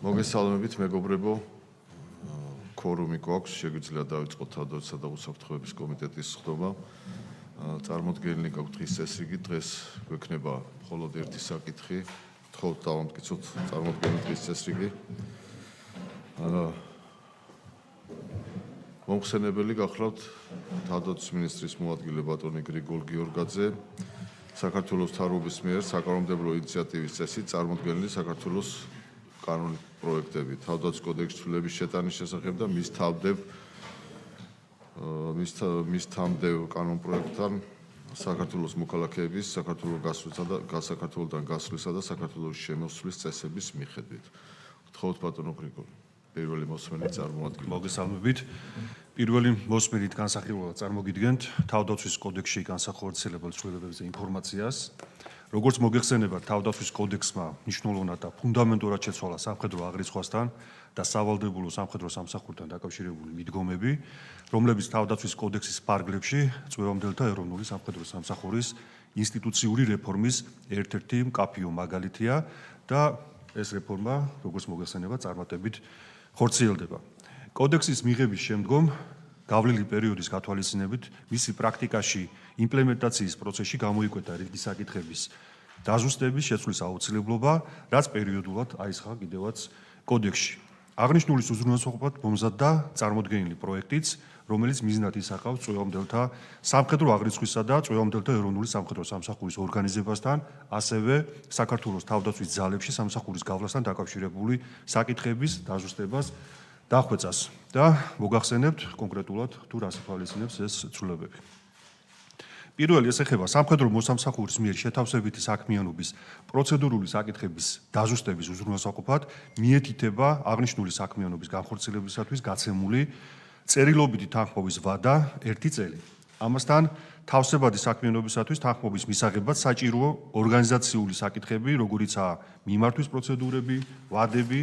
მოგესალმებით მეგობრებო, ქორუმი გვაქვს, შეგვიძლია დავიწყოთ თავდაცვისა და უსაფრთხოების კომიტეტის სხდომა. წარმოდგენილი გაქვთ დღის წესრიგი, დღეს გვექნება მხოლოდ ერთი საკითხი, გთხოვთ დავამტკიცოთ წარმოდგენილი დღის წესრიგი. მომხსენებელი გახლავთ თავდაცვის მინისტრის მოადგილე ბატონი გრიგოლ გიორგაძე, საქართველოს მთავრობის მიერ საკანონმდებლო ინიციატივის წესით წარმოდგენილი საქართველოს კანონის პროექტები, თავდაცვის კოდექსის ცვლილების შეტანის შესახებ და მის თამდებ კანონ პროექტთან საქართველოს მოქალაქეების, საქართველოსთან გასვლისა და საქართველოს შემოსვლის წესების მიხედვით. გთხოვთ ბატონო გრიგოლ, პირველი მოსმენით წარმოადგინოთ. მოგესალმებით. პირველი მოსმენით განსახილველად წარმოგიდგენთ თავდაცვის კოდექსში განსახორციელებელ ცვლილებებზე ინფორმაციას. როგორც მოგეხსენებათ, თავდაცვის კოდექსმა მნიშვნელოვნად და ფუნდამენტურად შეცვალა სამხედრო აღრიცხვასთან და სავალდებულო სამხედრო სამსახურთან დაკავშირებული მიდგომები, რომლებიც თავდაცვის კოდექსის ფარგლებში წვევამდელთა ეროვნული სამხედრო სამსახურის ინსტიტუციური რეფორმის ერთ-ერთი მკაფიო მაგალითია და ეს რეფორმა, როგორც მოგეხსენებათ, წარმატებით ხორციელდება. კოდექსის მიღების შემდგომ გავლილი პერიოდის გათვალისწინებით მისი პრაქტიკაში იმპლემენტაციის პროცესში გამოიკვეთა რიგი საკითხების დაზუსტების შეცვლის აუცილებლობა, რაც პერიოდულად აისხა კიდევაც კოდექსში. აღნიშნულის უზრუნველყოფად მომზადდა წარმოდგენილი პროექტიც, რომელიც მიზნად ისახავს წვევამდელთა სამხედრო აღრიცხვისა და წვევამდელთა ეროვნული სამხედრო სამსახურის ორგანიზებასთან, ასევე საქართველოს თავდაცვის ძალებში სამსახურის გავლასთან დაკავშირებული საკითხების დაზუსტებას დახვეწას და მოგახსენებთ კონკრეტულად თუ რას ითვალისწინებს ეს ცვლილებები. პირველი ეს ეხება სამხედრო მოსამსახურის მიერ შეთავსებითი საქმიანობის პროცედურული საკითხების დაზუსტების უზრუნველყოფად მიეთითება აღნიშნული საქმიანობის განხორციელებისათვის გაცემული წერილობითი თანხმობის ვადა 1 წელი. ამასთან თავსებადი საქმიანობისათვის თანხმობის მისაღებად საჭიროა ორგანიზაციული საკითხები, როგორიცაა მიმართვის პროცედურები, ვადები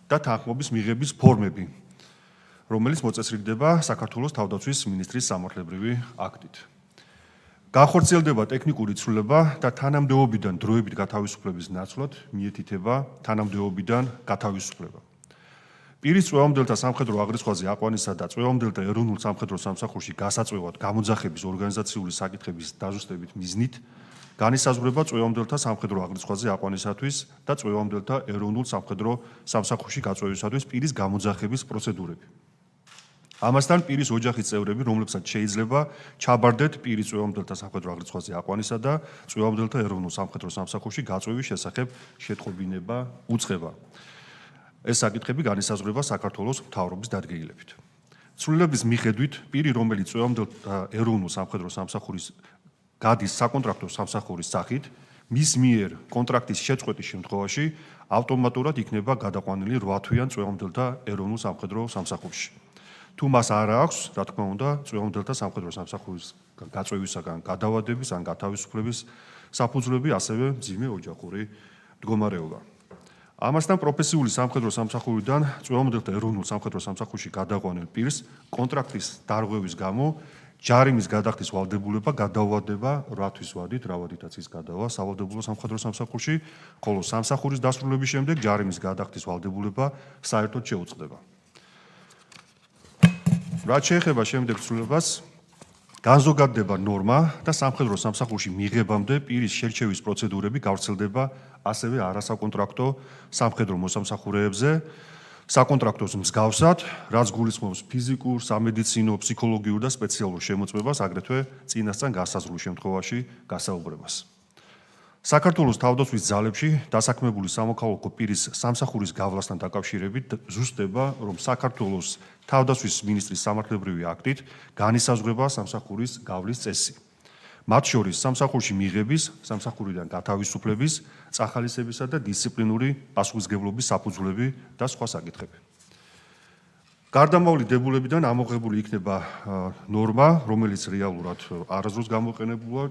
და თანხმობის მიღების ფორმები, რომელიც მოწესრიგდება საქართველოს თავდაცვის მინისტრის სამართლებრივი აქტით. განხორციელდება ტექნიკური ცვლილება და თანამდებობიდან დროებით გათავისუფლების ნაცვლად მიეთითება თანამდებობიდან გათავისუფლება. პირის წვევამდელთა სამხედრო აღრიცხვაზე აყვანისა და წვევამდელთა ეროვნულ სამხედრო სამსახურში გასაწვევად გამოძახების ორგანიზაციული საკითხების დაზუსტებით მიზნით განისაზღვრება წვევამდელთა სამხედრო აღრიცხვაზე აყვანისათვის და წვევამდელთა ეროვნულ სამხედრო სამსახურში გაწვევისათვის პირის გამოძახების პროცედურები. ამასთან პირის ოჯახის წევრები, რომლებსაც შეიძლება ჩაბარდეთ პირის წვევამდელთა სამხედრო აღრიცხვაზე აყვანისა და წვევამდელთა ეროვნულ სამხედრო სამსახურში გაწვევის შესახებ შეტყობინება უწყება. ეს საკითხები განისაზღვრება საქართველოს მთავრობის დადგენილებით. ცვლილების მიხედვით პირი, რომელიც წვევამდელთა ეროვნულ სამხედრო სამსახურის გადის საკონტრაქტო სამსახურის სახით, მის მიერ კონტრაქტის შეწყვეტის შემთხვევაში ავტომატურად იქნება გადაყვანილი 8 თვიან წვევამდელთა ეროვნულ სამხედრო სამსახურში. თუ მას არ აქვს, რა თქმა უნდა, წვევამდელთა სამხედრო სამსახურის გაწვევისაგან გადავადების ან გათავისუფლების საფუძვლები, ასევე მძიმე ოჯახური მდგომარეობა. ამასთან პროფესიული სამხედრო სამსახურიდან წვევამდელთა ეროვნულ სამხედრო სამსახურში გადაყვანილ პირს კონტრაქტის დარღვევის გამო ჯარიმის გადახდის ვალდებულება გადაუვადება 8 თვის ვადით, რა ვადითაც ის გადავა სავალდებულო სამხედრო სამსახურში, ხოლო სამსახურის დასრულების შემდეგ ჯარიმის გადახდის ვალდებულება საერთოდ შეუწყდება. რაც შეეხება შემდეგ ცვლილებას, განზოგადდება ნორმა და სამხედრო სამსახურში მიღებამდე პირის შერჩევის პროცედურები გავრცელდება ასევე არასაკონტრაქტო სამხედრო მოსამსახურეებზე, საკონტრაქტოს მსგავსად, რაც გულისხმობს ფიზიკურ, სამედიცინო, ფსიქოლოგიურ და სპეციალურ შემოწმებას, აგრეთვე წინასწარ გასაზრდულ შემთხვევაში გასაუბრებას. საქართველოს თავდაცვის ძალებში დასაქმებული სამოქალაქო პირის სამსახურის გავლასთან დაკავშირებით ზუსტება, რომ საქართველოს თავდაცვის მინისტრის სამართლებრივი აქტით განისაზღვრება სამსახურის გავლის წესი. მათ შორის სამსახურში მიღების, სამსახურიდან გათავისუფლების, წახალისებისა და დისციპლინური პასუხისმგებლობის საფუძვლები და სხვა საკითხები. გარდამავალი დებულებიდან ამოღებული იქნება ნორმა, რომელიც რეალურად არასდროს გამოყენებულა,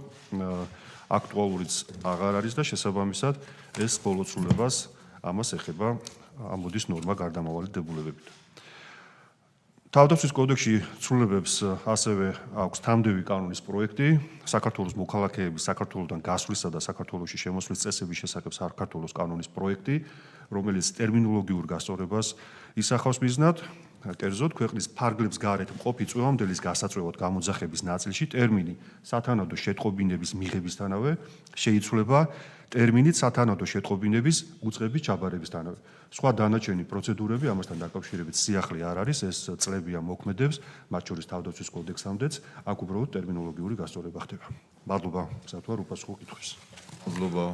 აქტუალურიც აღარ არის და შესაბამისად ეს ბოლო ცვლილებას ამას ეხება ამოდის ნორმა გარდამავალი დებულებებით. თავდაცვის კოდექსში ცვლილებებს ასევე აქვს თამდევი კანონის პროექტი საქართველოს მოქალაქეების საქართველოსთან გასვლისა და საქართველოში შემოსვლის წესების შესახებ საქართველოს კანონის პროექტი, რომელიც ტერმინოლოგიურ გასწორებას ისახავს მიზნად. კერძოდ, ქვეყნის ფარგლებს გარეთ მყოფი წვევამდელის გასაწვევად გამოძახების ნაწილში ტერმინი სათანადო შეტყობინების მიღებისთანავე შეიცვლება ტერმინით სათანადო შეტყობინების უწყების ჩაბარებისთანავე. სხვა დანარჩენი პროცედურები ამასთან დაკავშირებით სიახლე არ არის, ეს წლებია მოქმედებს, მათ შორის თავდაცვის კოდექსამდეც, აქ უბრალოდ ტერმინოლოგიური გასწორება ხდება. მადლობა, საერთოდ უპასუხო კითხვებს. მადლობა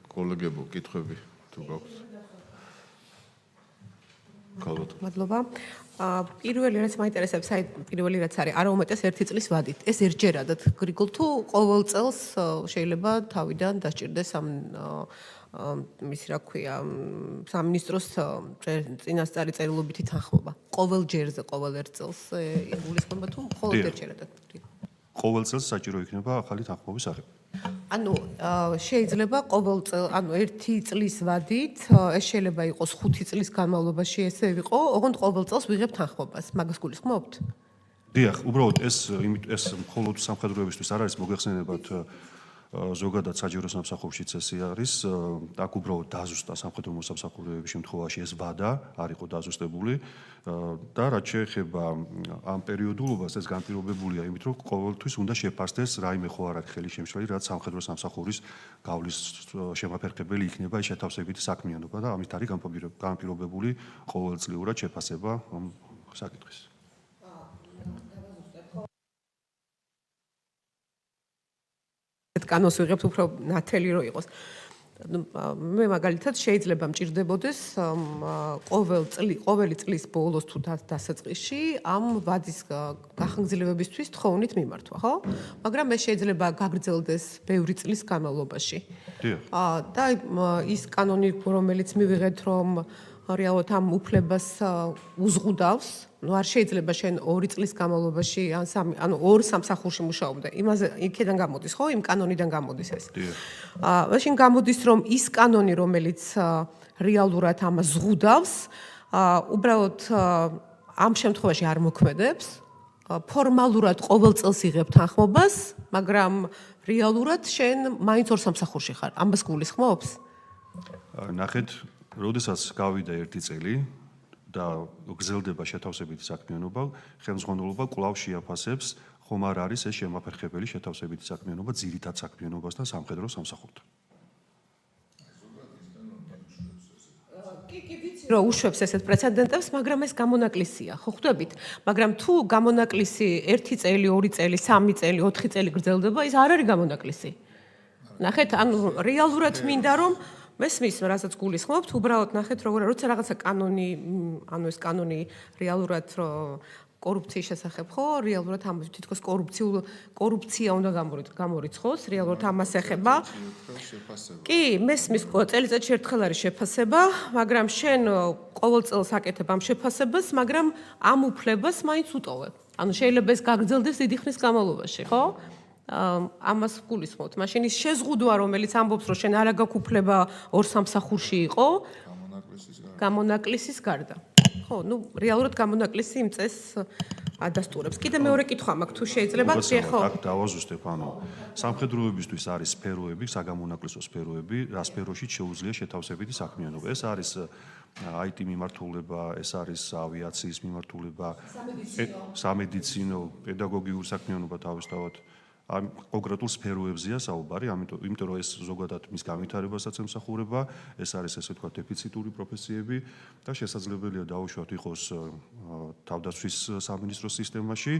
კოლეგებო, კითხვები თუ გაქვთ? მადლობა. პირველი რაც მაინტერესებს, პირველი რაც არის, არა უმეტეს 1 წლის ვადით. ეს ერთჯერადად გრიგოლ თუ ყოველ წელს შეიძლება თავიდან დასჭირდეს ამ ისი რა ქვია, სამინისტროს წინასწარი წერილობითი თანხმობა. ყოველ ჯერზე, ყოველ 1 წელს იგულისხმება თუ მხოლოდ ერთჯერადად? ყოველ წელს საჭირო იქნება ახალი თანხმობის აღება. ანუ შეიძლება ყოველ წელს, ანუ 1 წლის ვადით, ეს შეიძლება იყოს 5 წლის განმავლობაში ესე ვიყო, ოღონდ ყოველ წელს ვიღებ თანხმობას. მაგას გულისხმობთ? დიახ, უბრალოდ ეს მხოლოდ სამხედროებისთვის არ არის, მოგეხსენებათ ზოგადად საჯარო სამსახურშიც ესე არის, აქ უბრალოდ დაზუსტა სამხედრო მოსამსახურეების შემთხვევაში ეს ვადა არ იყო დაზუსტებული და რაც შეეხება ამ პერიოდულობას, ეს განპირობებულია იმით, რომ ყოველთვის უნდა შეფასდეს რაიმე ხო არ აქვს ხელის შემშლელი, რაც სამხედრო სამსახურის გავლის შემაფერხებელი იქნება ეს შეთავსებითი საქმიანობა და ამით არის განპირობებული ყოველწლიურად შეფასება ამ საკითხის. კანონს ვიღებთ უფრო ნათელი რო იყოს. მე მაგალითად შეიძლება მჭირდებოდეს ყოველი წლის ბოლოს თუ დასაწყისში ამ ვადის გახანგრძლივებისთვის თხოვნით მიმართვა, ხო? მაგრამ ეს შეიძლება გაგრძელდეს ბევრი წლის განმავლობაში. და ის კანონი, რომელიც მივიღეთ, რომ რეალურად ამ უფლებას უზღუდავს, ну არ შეიძლება შენ 2 წლის განმავლობაში ან 3, ანუ 2 სამსახურში მუშაობდე. იმაზე იქიდან გამოდის, ხო? იმ კანონიდან გამოდის ეს. მაშინ გამოდის, რომ ის კანონი, რომელიც რეალურად ამას ზღუდავს, უბრალოდ ამ შემთხვევაში არ მოქმედებს. ფორმალურად ყოველ წელს იღებ თანხმობას, მაგრამ რეალურად შენ მაინც 2 სამსახურში ხარ. ამას გულისხმობს? ნახეთ, როდესაც გავიდა 1 წელი და გრძელდება შეთავსებითი საქმიანობა, ხელმძღვანელობა კვლავ შეაფასებს, ხომ არ არის ეს შემაფერხებელი შეთავსებითი საქმიანობა ძირითად საქმიანობასთან სამხედრო სამსახურთან. კი, ვიცი, რომ უშვებს ესეთ პრეცედენტებს, მაგრამ ეს გამონაკლისია, ხო ხვდებით? მაგრამ თუ გამონაკლისი 1 წელი, 2 წელი, 3 წელი, 4 წელი გრძელდება, ის არ არის გამონაკლისი. ნახეთ, ანუ რეალურად მინდა რომ მესმის, რასაც გულისხმობთ, უბრალოდ ნახეთ, როცა რაღაცა კანონი, ანუ ეს კანონი რეალურად კორუფციის შესახებ, ხო? რეალურად ამ თითქოს კორუფცია უნდა გამორიცხოს, რეალურად ამას ეხება. კი, მესმის, წელიწადში ერთხელ არის შეფასება, მაგრამ შენ ყოველ წელს აკეთებ ამ შეფასებას, მაგრამ ამ უფლებას მაინც უტოვებ. ანუ შეიძლება ეს გაგრძელდეს დიდი ხნის განმავლობაში, ხო? ამას გულისხმობთ. მაშინ ის შეზღუდვა, რომელიც ამბობს, რომ შენ არ აქვს უფლება 2 სამსახურში იყო, გამონაკლისის გარდა. ხო, ну, რეალურად გამონაკლისი იმ წესს ადასტურებს. კიდე მეორე კითხვა მაქვს, თუ შეიძლება, ხო. აქ დავაზუსტებ, ანუ სამხედროებისთვის არის სფეროები, საგამონაკლისო სფეროები, რა სფეროშიც შეუძლია შეთავსებითი საქმიანობა. ეს არის IT მიმართულება, ეს არის ავიაციის მიმართულება, სამედიცინო, პედაგოგიური საქმიანობა თავისთავად. ამ კონკრეტულ სფეროებზეა საუბარი, იმიტომ რომ ეს ზოგადად მის განვითარებასაც ემსახურება, ეს არის ესე ვთქვათ დეფიციტური პროფესიები და შესაძლებელია დაუშვათ იყოს თავდაცვის სამინისტროს სისტემაში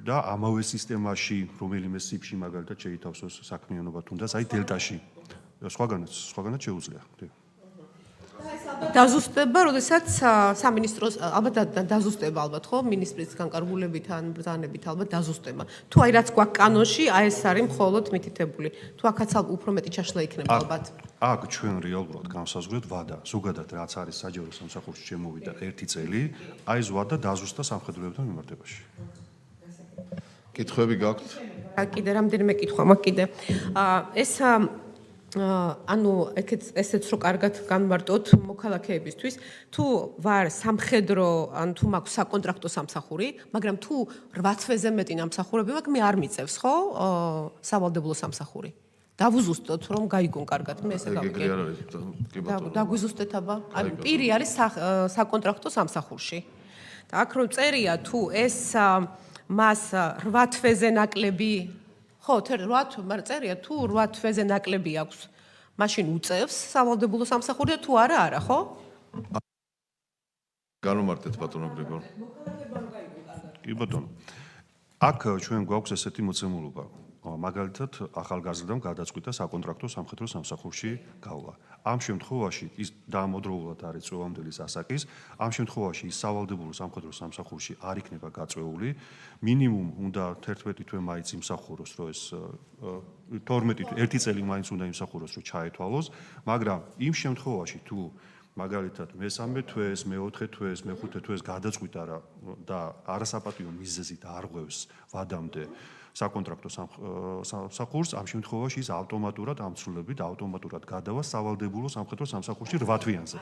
და ამავე სისტემაში რომელიმე სიფში მაგალითად შეითავსოს საქმიანობა თუნდაც აი დელტაში. სხვაგანაც შეუძლია. დაზუსტება, როდესაც სამინისტროს ალბათ დაზუსტება ალბათ, ხო? მინისტრის განკარგულებით ან ბრძანებით ალბათ დაზუსტება. თუ აი რაც გვაქვს კანონში, აი ეს არის მხოლოდ მითითებული. თუ აქაც უფრო მეტი ჩაშლა იქნება ალბათ. აქ ჩვენ რეალურად განსაზღვრეთ ვადა, ზოგადად რაც არის საჯარო სამსახურში შემოვიდა 1 წელი, აი ეს ვადა დაზუსტა სამხედროებთან მიმართებაში. კითხვები გაქვთ? კიდე რამდენიმე კითხვა მაქვს კიდე. ეს ანუ ესეც რო კარგად განმარტოთ მოქალაქეებისთვის, თუ ვარ სამხედრო, ან თუ მაქვს საკონტრაქტო სამსახური, მაგრამ თუ 8 თვეზე მეტი სამსახურები მაქვს, მე არ მიწევს, ხო? სავალდებულო სამსახური. დავუზუსტოთ, რომ გაიგონ კარგად, მე ესე გავიგე. ეგრე არ არის, კი ბატონო. დაგვიზუსტეთ აბა. ანუ პირი არის საკონტრაქტო სამსახურში. და აქ რო წერია თუ ეს მას 8 თვეზე ნაკლები ხო, 8 წერია თუ 8 თვეზე ნაკლები აქვს. მაშინ უწევს სავალდებულო სამსახური და თუ არა, ხო? განმარტეთ ბატონო გრიგორ. კი ბატონო. აქ ჩვენ გვაქვს ესეთი მოცემულობა. მაგალითად, ახალგაზრდამ გადაწყვიტა საკონტრაქტო სამხედრო სამსახურში გავლა. ამ შემთხვევაში ის დაამოდროულად არის წვევამდელი სასაკის, ამ შემთხვევაში ის სავალდებულო სამხედრო სამსახურში არ იქნება გაწვეული. მინიმუმ უნდა 11 თვე მაინც იმსახუროს, რომ ეს 12 თვე, 1 წელი მაინც უნდა იმსახუროს, რომ ჩაეთვალოს, მაგრამ იმ შემთხვევაში თუ მაგალითად მე-13 თვეს, მე-4 თვეს, მე-5 თვეს გადაწყვიტა და არასაპატიო მიზეზით არღვევს ვადამდე საკონტრაქტო სამსახურს, ამ შემთხვევაში ის ავტომატურად ამცრულებით ავტომატურად გადავა სავალდებულო სამხედრო სამსახურში 8 თვიანზე.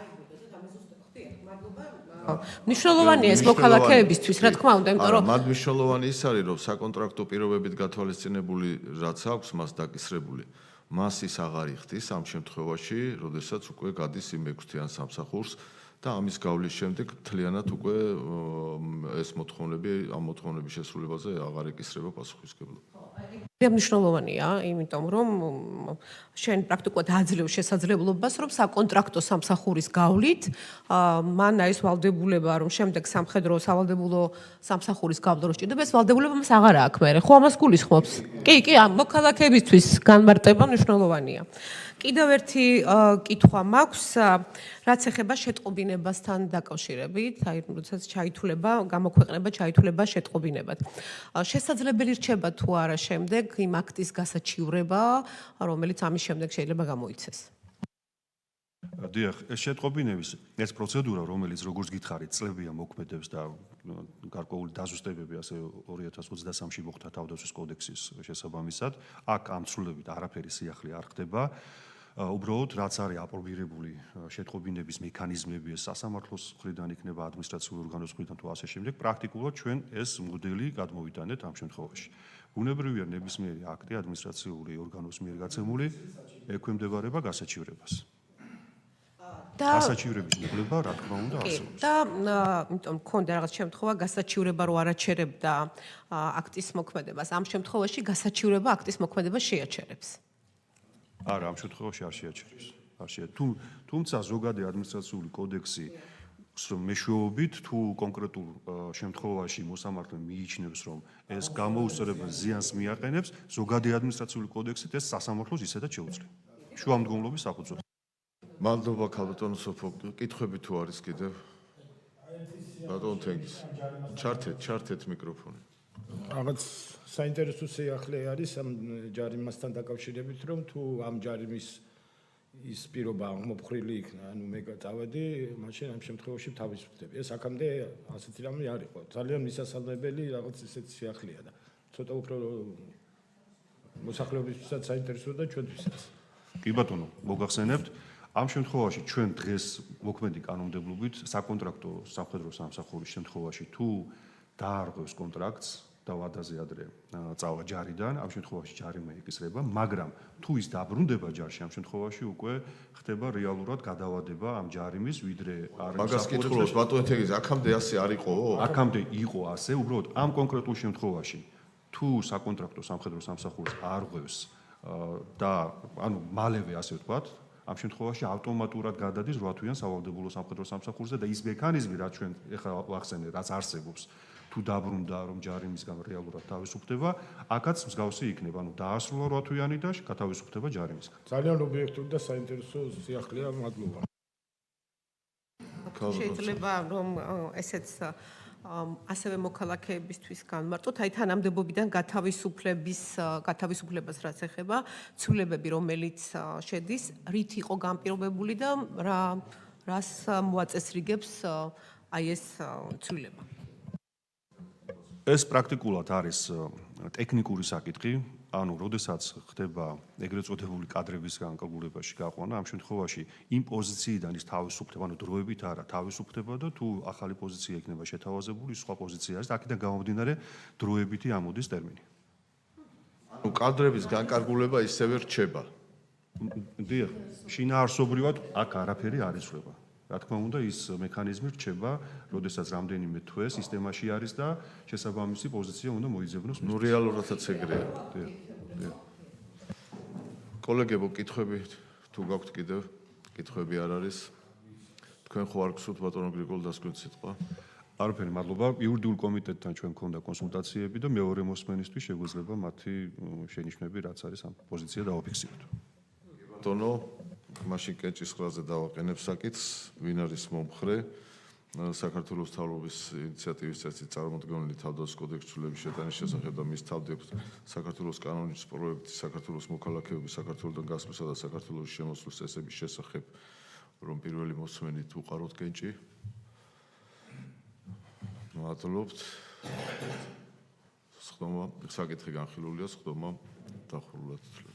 მნიშვნელოვანია ეს მოქალაქეებისთვის, რა თქმა უნდა, იმიტომ რომ მათ მნიშვნელოვანი ის არის, რომ საკონტრაქტო პირობებით გათვალისწინებული რაც აქვს მას დაკისრებული, მას ის აღარ იხდის ამ შემთხვევაში, როდესაც უკვე გადის იმ 6 თვიან სამსახურს და ამის გავლის შემდეგ მთლიანად უკვე ეს მოთხოვნები, ამ მოთხოვნების შესრულებაზე აღარ ეკისრება პასუხისმგებლობა. მნიშვნელოვანია, იმიტომ რომ შენ პრაქტიკულად აძლევს შესაძლებლობას, რომ საკონტრაქტო სამსახურის გავლით მან აი ეს ვალდებულება, რომ შემდეგ სამხედრო სავალდებულო სამსახურის გავლა რო სჭირდება, ეს ვალდებულება მას აღარ აქვს მერე. ხო, ამას გულისხმობს? კი, ამ მოქალაქეებისთვის განმარტება მნიშვნელოვანია. კიდევ ერთი კითხვა მაქვს, რაც ეხება შეტყობინებასთან დაკავშირებით, აი როდესაც ჩაითვლება, გამოქვეყნება ჩაითვლება შეტყობინებად. შესაძლებელი რჩება თუ არა შემდეგ იმ აქტის გასაჩივრება, რომელიც ამის შემდეგ შეიძლება გამოიცეს. დიახ, ეს შეტყობინების ეს პროცედურა, რომელიც როგორც გითხარით, წლებია მოქმედებს და გარკვეული დაზუსტებები ასე 2023-ში მოხდა თავდაცვის კოდექსის შესაბამისად, აქ ამ ცვლილებით არაფერი სიახლე არ ხდება. უბრალოდ რაც არის აპრობირებული შეტყობინების მექანიზმები, ეს სასამართლოს მხრიდან იქნება ადმინისტრაციული ორგანოს მხრიდან თუ ასე შემდეგ, პრაქტიკულად ჩვენ ეს მოდელი გადმოვიტანეთ ამ შემთხვევაში. ბუნებრივია ნებისმიერი აქტი ადმინისტრაციული ორგანოს მიერ გაცემული ექვემდებარება გასაჩივრებას. გასაჩივრების უფლება, რა თქმა უნდა, არსებობს. და იმიტომ მქონდა რაღაც შემთხვევა გასაჩივრება რო არაჩერებდა აქტის მოქმედებას, ამ შემთხვევაში გასაჩივრება აქტის მოქმედებას შეაჩერებს. არა, ამ შემთხვევაში არ შეაჩერებს. არ შეაჩერებს. თუმცა ზოგადი ადმინისტრაციული კოდექსი მეშვეობით თუ კონკრეტულ შემთხვევაში მოსამართლე მიიჩნევს, რომ ეს გამოუსწორებელ ზიანს მიაყენებს, ზოგადი ადმინისტრაციული კოდექსით ეს სასამართლოს ისედაც შეუძლია. შუამდგომლობის საფუძველზე. მადლობა ქალბატონო სოფო, კითხვები თუ არის კიდევ? ბატონო თენგის. ჩართეთ მიკროფონი. რაღაც საინტერესო სიახლე არის ამ ჯარიმასთან დაკავშირებით, რომ თუ ამ ჯარიმის ის პირობა აღმოფხრილი იქნა, ანუ მე წავედი, მაშინ ამ შემთხვევაში თავისუფლდები. ეს აქამდე ასეთი რამე არ იყო. ძალიან მისასალმებელი რაღაც ისეთ სიახლეა და ცოტა უფრო მოსახლეობისთვისაც საინტერესოა და ჩვენთვისაც. კი ბატონო, მოგახსენებთ, ამ შემთხვევაში ჩვენ დღეს მოქმედი კანონმდებლობით საკონტრაქტო სამხედრო სამსახურის შემთხვევაში თუ დაარღვევს კონტრაქტს და ვადაზე ადრე წავა ჯარიდან, ამ შემთხვევაში ჯარიმა ეკისრება, მაგრამ თუ ის დაბრუნდება ჯარში, ამ შემთხვევაში უკვე ხდება რეალურად გადავადება ამ ჯარიმის, ვიდრე არ მაგას კითხულობს ბატონო თენგიზ, აქამდე ასე არ იყო? აქამდე იყო ასე, უბრალოდ ამ კონკრეტულ შემთხვევაში თუ საკონტრაქტო სამხედრო სამსახურს არღვევს და ანუ მალევე ასე ვთქვათ, ამ შემთხვევაში ავტომატურად გადადის 8 თვიან სავალდებულო სამხედრო სამსახურზე და ის მექანიზმი, რაც ჩვენ ეხლა ვახსენეთ, რაც არსებობს, თუ დაბრუნდა რომ ჯარიმისგან რეალურად თავისუფლდება, აქაც მსგავსი იქნება, ანუ დაასრულა 8 თვიანი და გათავისუფლდება ჯარიმისგან. ძალიან ობიექტური და საინტერესო სიახლეა, მადლობა. შეიძლება რომ ესეც ასევე მოქალაქეებისთვის განმარტოთ, აი თანამდებობიდან გათავისუფლებას რაც ეხება, ცვლილებები რომელიც შედის, რით იყო განპირობებული და რას მოაწესრიგებს აი ეს ცვლილება. ეს პრაქტიკულად არის ტექნიკური საკითხი, ანუ როდესაც ხდება ეგრეთ წოდებული კადრების განკარგულებაში გაყვანა, ამ შემთხვევაში იმ პოზიციიდან ის თავისუფლდება, ანუ დროებით არა, თავისუფლდება და თუ ახალი პოზიცია იქნება შეთავაზებული, სხვა პოზიცია არის და აქედან გამომდინარე დროებითი ამოდის ტერმინი. ანუ კადრების განკარგულება ისევე რჩება. დიახ, შინაარსობრივად აქ არაფერი არ იცვლება. რა თქმა უნდა, ის მექანიზმი რჩება, როდესაც რამდენიმე თვე სისტემაში არის და შესაბამისი პოზიცია უნდა მოიძებნოს. ნუ რეალურადაც ეგრეა. დიახ. კოლეგებო, კითხვები თუ გაქვთ კიდევ? კითხვები არ არის. თქვენ ხო არ გსურთ ბატონო გრიგოლ დასკვეთ სიტყვა? არაფერი, მადლობა. იურიდიულ კომიტეტთან ჩვენ გქონდა კონსულტაციები და მეორე მოსმენისთვის შეგვეძლება მათი შენიშვნები, რაც არის ამ პოზიცია დავაფიქსიროთ. ბატონო, მაშინ კენჭის ხრაზე დავაყენებ საკითხს, ვინ არის მომხრე? საქართველოს თავრობის ინიციატივის წესი წარმოდგენილი თავდაცვის კოდექსის ცვლილების შეტანის შესახებ და მის თავდებს საქართველოს კანონის პროექტი საქართველოს მოქალაქეობის საქართველოსთან გასვლისა და საქართველოს შემოსვლის წესების შესახებ, რომ პირველი მოსმენით უყაროთ კენჭი. მადლობთ. სხდომა საკითხი განხილულია, სხდომა დახურულად.